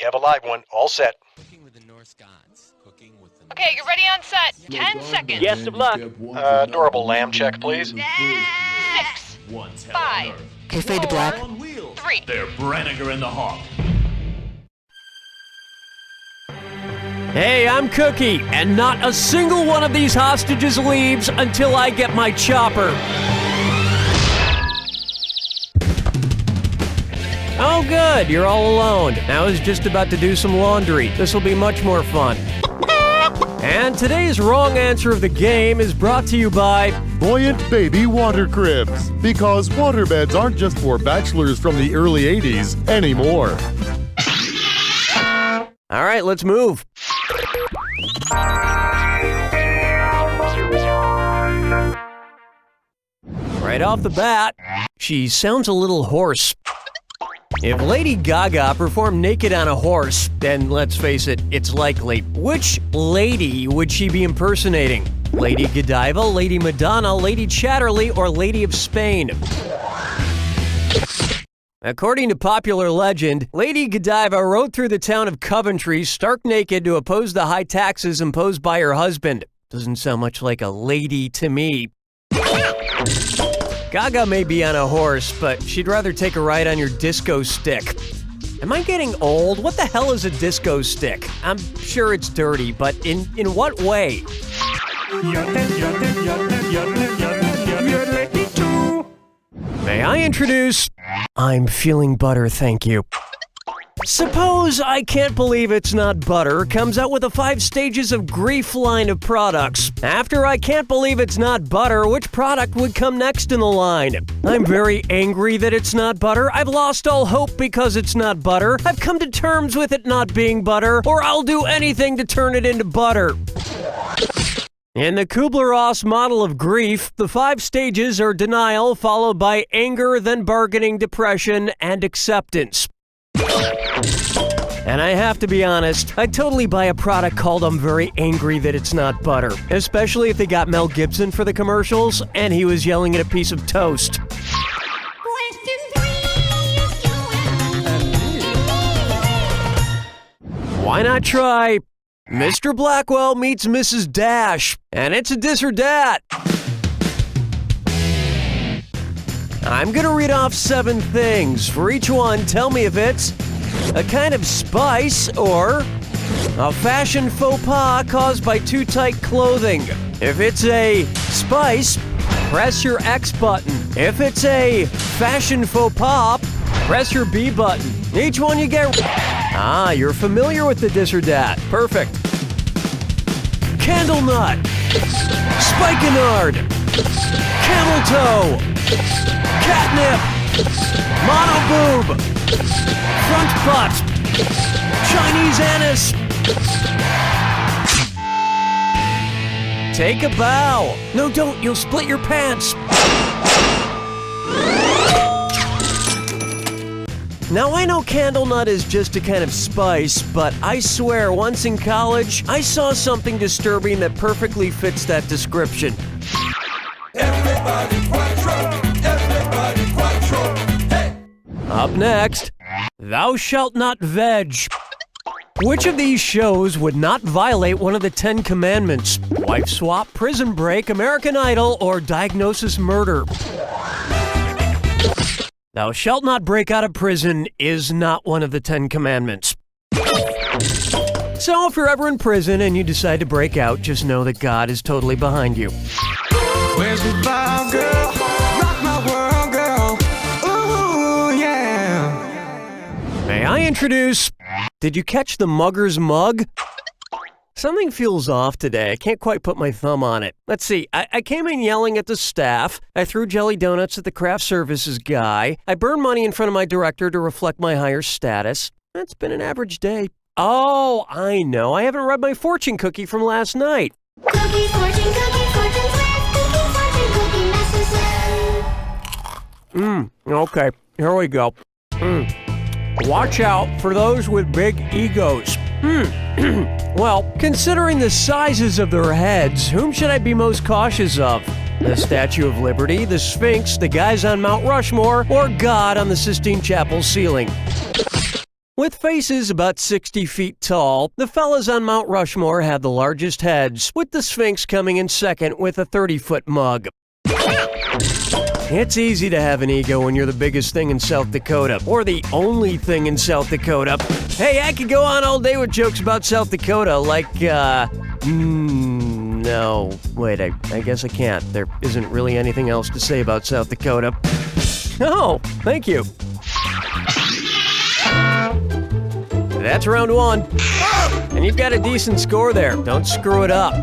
have a live one. All set. Cooking with the Norse gods. Cooking with the Okay, you're ready on set. 10 seconds. Yes, of luck. Adorable lamb check, please. 6, 5, Okay, fade to black. 3. They're Branniger in the Hawk. Hey, I'm Cookie, and not a single one of these hostages leaves until I get my chopper. Oh, good, you're all alone. I was just about to do some laundry. This will be much more fun. And today's wrong answer of the game is brought to you by Buoyant Baby Water Cribs. Because waterbeds aren't just for bachelors from the early 80s anymore. All right, let's move. Right off the bat, she sounds a little hoarse. If Lady Gaga performed naked on a horse, then let's face it, it's likely. Which lady would she be impersonating? Lady Godiva, Lady Madonna, Lady Chatterley, or Lady of Spain? According to popular legend, Lady Godiva rode through the town of Coventry stark naked to oppose the high taxes imposed by her husband. Doesn't sound much like a lady to me. Gaga may be on a horse, but she'd rather take a ride on your disco stick. Am I getting old? What the hell is a disco stick? I'm sure it's dirty, but in what way? May I introduce... I'm feeling butter, thank you. Suppose I Can't Believe It's Not Butter comes out with a 5 stages of grief line of products. After I Can't Believe It's Not Butter, which product would come next in the line? I'm very angry that it's not butter. I've lost all hope because it's not butter. I've come to terms with it not being butter, or I'll do anything to turn it into butter. In the Kubler-Ross model of grief, the 5 stages are denial, followed by anger, then bargaining, depression, and acceptance. And I have to be honest, I'd totally buy a product called I'm Very Angry That It's Not Butter. Especially if they got Mel Gibson for the commercials, and he was yelling at a piece of toast. Why not try Mr. Blackwell meets Mrs. Dash, and it's a dis or dat. I'm gonna read off 7 things. For each one, tell me if it's a kind of spice or a fashion faux pas caused by too tight clothing. If it's a spice, press your X button. If it's a fashion faux pas, press your B button. Each one you get... Ah, you're familiar with the dis or dat. Perfect. Candle nut, spikenard, camel toe, catnip, mono boob, front butt, Chinese anise. Take a bow. No, don't. You'll split your pants. Now, I know candle nut is just a kind of spice, but I swear once in college, I saw something disturbing that perfectly fits that description. Everybody quattro, hey! Up next, thou shalt not veg. Which of these shows would not violate one of the 10 commandments? Wife swap, prison break, American Idol, or diagnosis murder? Thou shalt not break out of prison is not one of the 10 commandments. So if you're ever in prison and you decide to break out, just know that God is totally behind you. Where's the vibe, girl? Rock my world, girl. Ooh, yeah. May I introduce... Did you catch the mugger's mug? Something feels off today. I can't quite put my thumb on it. Let's see. I came in yelling at the staff. I threw jelly donuts at the craft services guy. I burned money in front of my director to reflect my higher status. It's been an average day. Oh, I know. I haven't read my fortune cookie from last night. Cookie, fortune with cookie messages. Okay. Here we go. Watch out for those with big egos. Well, considering the sizes of their heads, whom should I be most cautious of? The Statue of Liberty, the Sphinx, the guys on Mount Rushmore, or God on the Sistine Chapel ceiling? With faces about 60 feet tall, the fellas on Mount Rushmore have the largest heads, with the Sphinx coming in second with a 30-foot mug. It's easy to have an ego when you're the biggest thing in South Dakota, or the only thing in South Dakota. Hey, I could go on all day with jokes about South Dakota, like, no, wait, I guess I can't. There isn't really anything else to say about South Dakota. Oh, thank you. That's round one. And you've got a decent score there. Don't screw it up.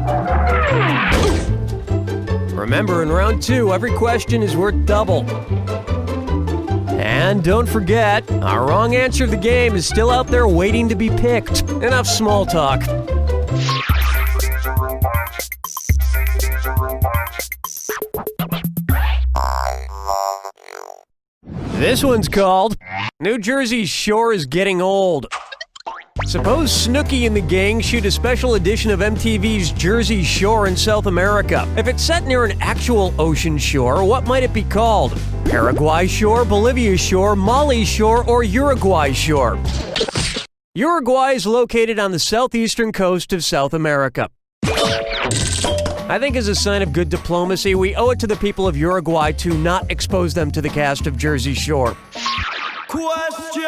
Remember, in round two, every question is worth double. And don't forget, our wrong answer of the game is still out there waiting to be picked. Enough small talk. This one's called New Jersey's Shore is Getting Old. Suppose Snooki and the gang shoot a special edition of MTV's Jersey Shore in South America. If it's set near an actual ocean shore, what might it be called? Paraguay Shore, Bolivia Shore, Mali Shore, or Uruguay Shore? Uruguay is located on the southeastern coast of South America. I think as a sign of good diplomacy, we owe it to the people of Uruguay to not expose them to the cast of Jersey Shore. Question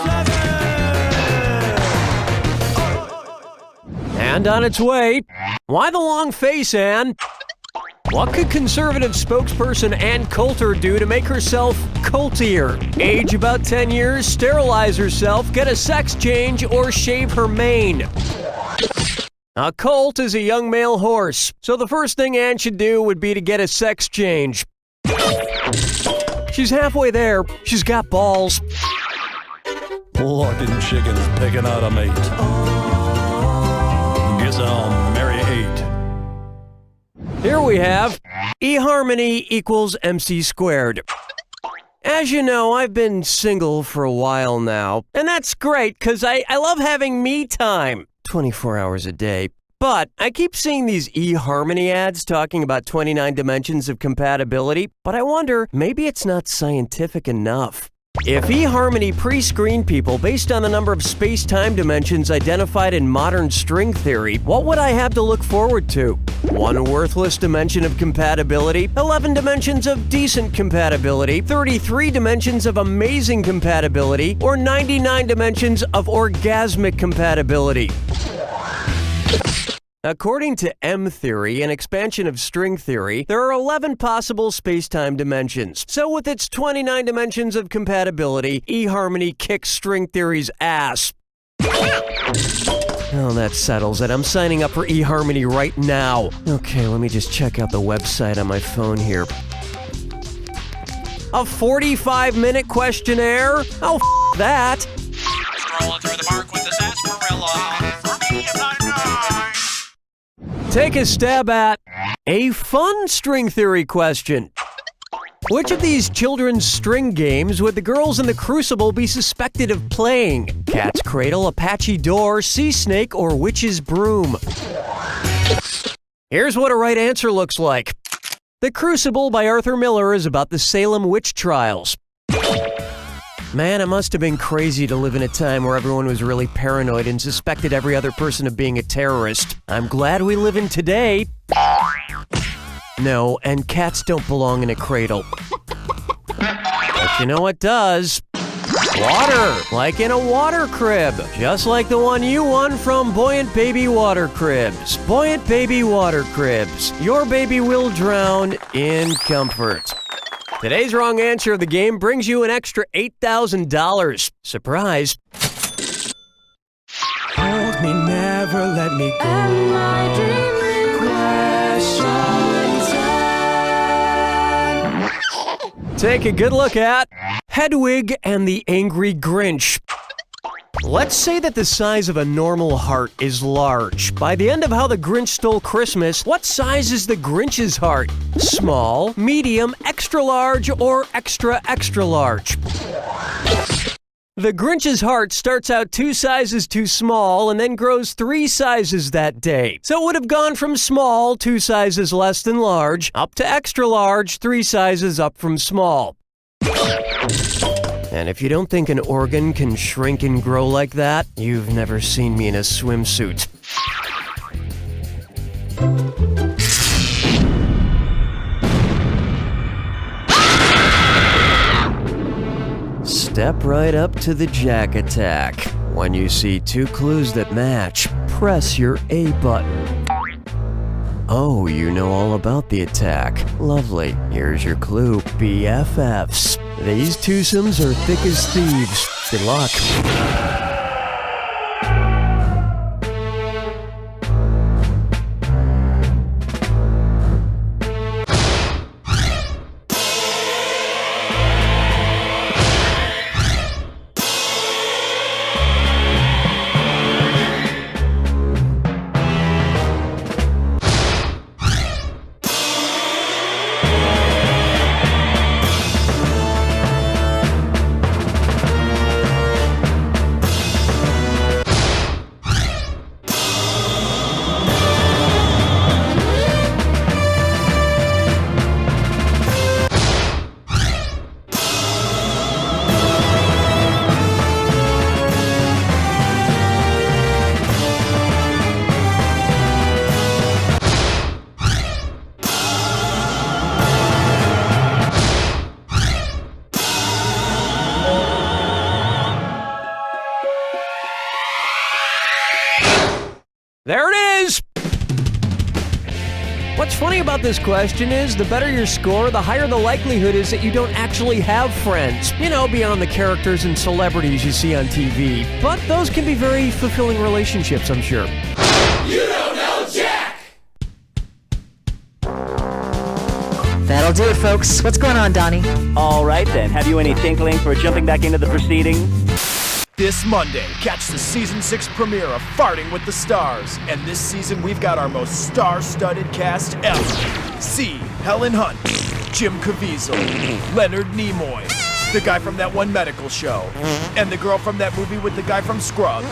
7. And on its way, why the long face, Anne? What could conservative spokesperson Ann Coulter do to make herself coltier? Age about 10 years, sterilize herself, get a sex change, or shave her mane? A colt is a young male horse, so the first thing Ann should do would be to get a sex change. She's halfway there. She's got balls. Looking chickens picking out a mate. Guess I'll marry 8. Here we have EHarmony equals MC squared. As you know, I've been single for a while now, and that's great because I love having me time. 24 hours a day. But I keep seeing these EHarmony ads talking about 29 dimensions of compatibility, but I wonder, maybe it's not scientific enough. If EHarmony pre-screened people based on the number of space-time dimensions identified in modern string theory, what would I have to look forward to? 1 worthless dimension of compatibility, 11 dimensions of decent compatibility, 33 dimensions of amazing compatibility, or 99 dimensions of orgasmic compatibility? According to M theory, an expansion of string theory, there are 11 possible space-time dimensions. So with its 29 dimensions of compatibility, eHarmony kicks string theory's ass. Oh, that settles it. I'm signing up for eHarmony right now. Okay, let me just check out the website on my phone here. A 45-minute questionnaire? Oh, that. Strolling through the park with the sarsaparilla. For me, if I know. Take a stab at a fun string theory question. Which of these children's string games would the girls in the Crucible be suspected of playing? Cat's Cradle, Apache Door, Sea Snake, or Witch's Broom? Here's what a right answer looks like. The Crucible by Arthur Miller is about the Salem witch trials. Man, it must have been crazy to live in a time where everyone was really paranoid and suspected every other person of being a terrorist. I'm glad we live in today. No, and cats don't belong in a cradle. But you know what does? Water, like in a water crib, just like the one you won from Buoyant Baby Water Cribs. Buoyant Baby Water Cribs. Your baby will drown in comfort. Today's wrong answer of the game brings you an extra $8,000. Surprise. Hold me, never let me go. Take a good look at Hedwig and the Angry Grinch. Let's say that the size of a normal heart is large. By the end of How the Grinch Stole Christmas, what size is the Grinch's heart? Small, medium, extra large, or extra, extra large? The Grinch's heart starts out 2 sizes too small and then grows 3 sizes that day. So it would have gone from small, 2 sizes less than large, up to extra large, 3 sizes up from small. And if you don't think an organ can shrink and grow like that, you've never seen me in a swimsuit. Step right up to the Jack attack. When you see two clues that match, press your A button. Oh, you know all about the attack. Lovely. Here's your clue. BFFs. These twosomes are thick as thieves. Good luck. There it is! What's funny about this question is, the better your score, the higher the likelihood is that you don't actually have friends. You know, beyond the characters and celebrities you see on TV. But those can be very fulfilling relationships, I'm sure. You don't know Jack! That'll do it, folks. What's going on, Donnie? All right, then. Have you any tinkling for jumping back into the proceeding? This Monday, catch the Season 6 premiere of Farting with the Stars. And this season, we've got our most star-studded cast ever. See Helen Hunt, Jim Caviezel, Leonard Nimoy, the guy from that one medical show, and the girl from that movie with the guy from Scrubs.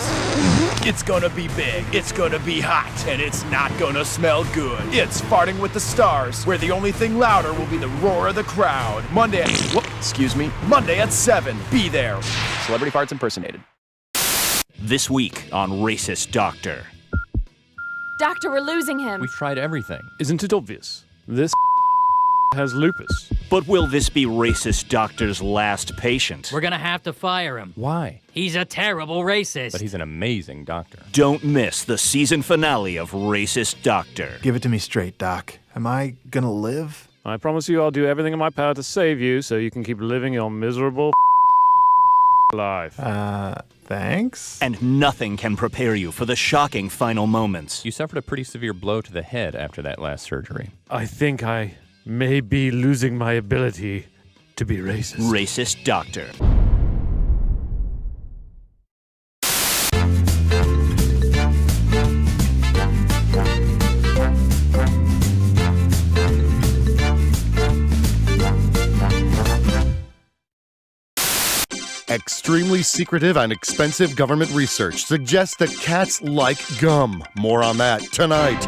It's gonna be big, it's gonna be hot, and it's not gonna smell good. It's Farting with the Stars, where the only thing louder will be the roar of the crowd. Monday at 7. Be there. Celebrity farts impersonated. This week on Racist Doctor. Doctor, we're losing him. We've tried everything. Isn't it obvious? This has lupus. But will this be Racist Doctor's last patient? We're gonna have to fire him. Why? He's a terrible racist. But he's an amazing doctor. Don't miss the season finale of Racist Doctor. Give it to me straight, Doc. Am I gonna live? I promise you I'll do everything in my power to save you so you can keep living your miserable life. Thanks? And nothing can prepare you for the shocking final moments. You suffered a pretty severe blow to the head after that last surgery. I think I may be losing my ability to be racist. Racist Doctor. Extremely secretive and expensive government research suggests that cats like gum. More on that tonight.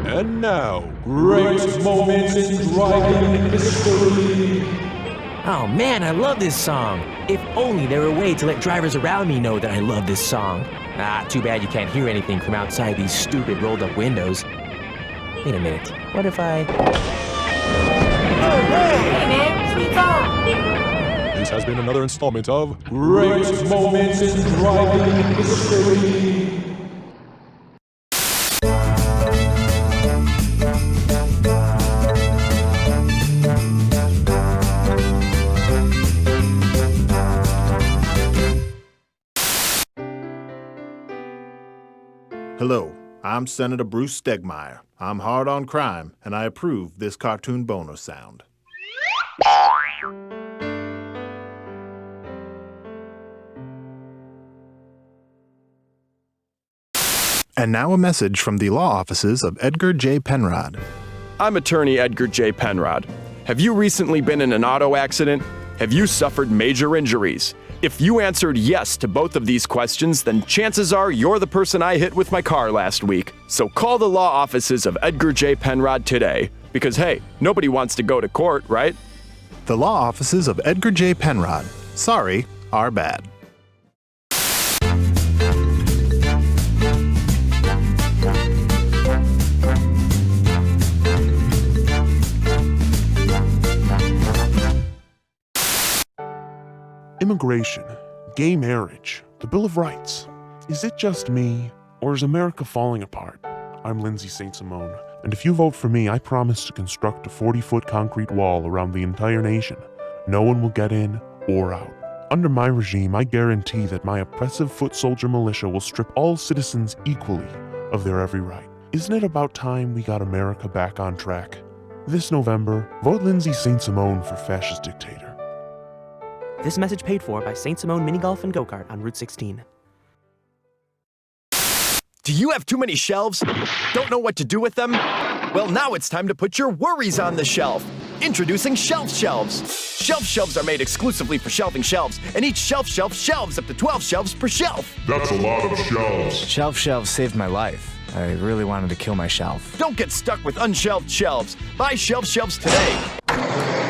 And now, great moments in driving history. Oh man, I love this song. If only there were a way to let drivers around me know that I love this song. Ah, too bad you can't hear anything from outside these stupid rolled up windows. Wait a minute, what if I... Hey man, speak on! This has been another installment of Great Moments in Driving History. Hello, I'm Senator Bruce Stegmeyer. I'm hard on crime, and I approve this cartoon bonus sound. And now a message from the law offices of Edgar J. Penrod. I'm attorney Edgar J. Penrod. Have you recently been in an auto accident? Have you suffered major injuries? If you answered yes to both of these questions, then chances are you're the person I hit with my car last week. So call the law offices of Edgar J. Penrod today. Because hey, nobody wants to go to court, right? The law offices of Edgar J. Penrod. Sorry, our bad. Immigration, gay marriage, the Bill of Rights. Is it just me, or is America falling apart? I'm Lindsay St. Simone, and if you vote for me, I promise to construct a 40-foot concrete wall around the entire nation. No one will get in or out. Under my regime, I guarantee that my oppressive foot soldier militia will strip all citizens equally of their every right. Isn't it about time we got America back on track? This November, vote Lindsay St. Simone for fascist dictator. This message paid for by St. Simone Mini Golf and Go-Kart on Route 16. Do you have too many shelves? Don't know what to do with them? Well, now it's time to put your worries on the shelf. Introducing Shelf Shelves. Shelf Shelves are made exclusively for shelving shelves, and each shelf shelves up to 12 shelves per shelf. That's a lot of shelves. Shelf Shelves saved my life. I really wanted to kill my shelf. Don't get stuck with unshelved shelves. Buy Shelf Shelves today.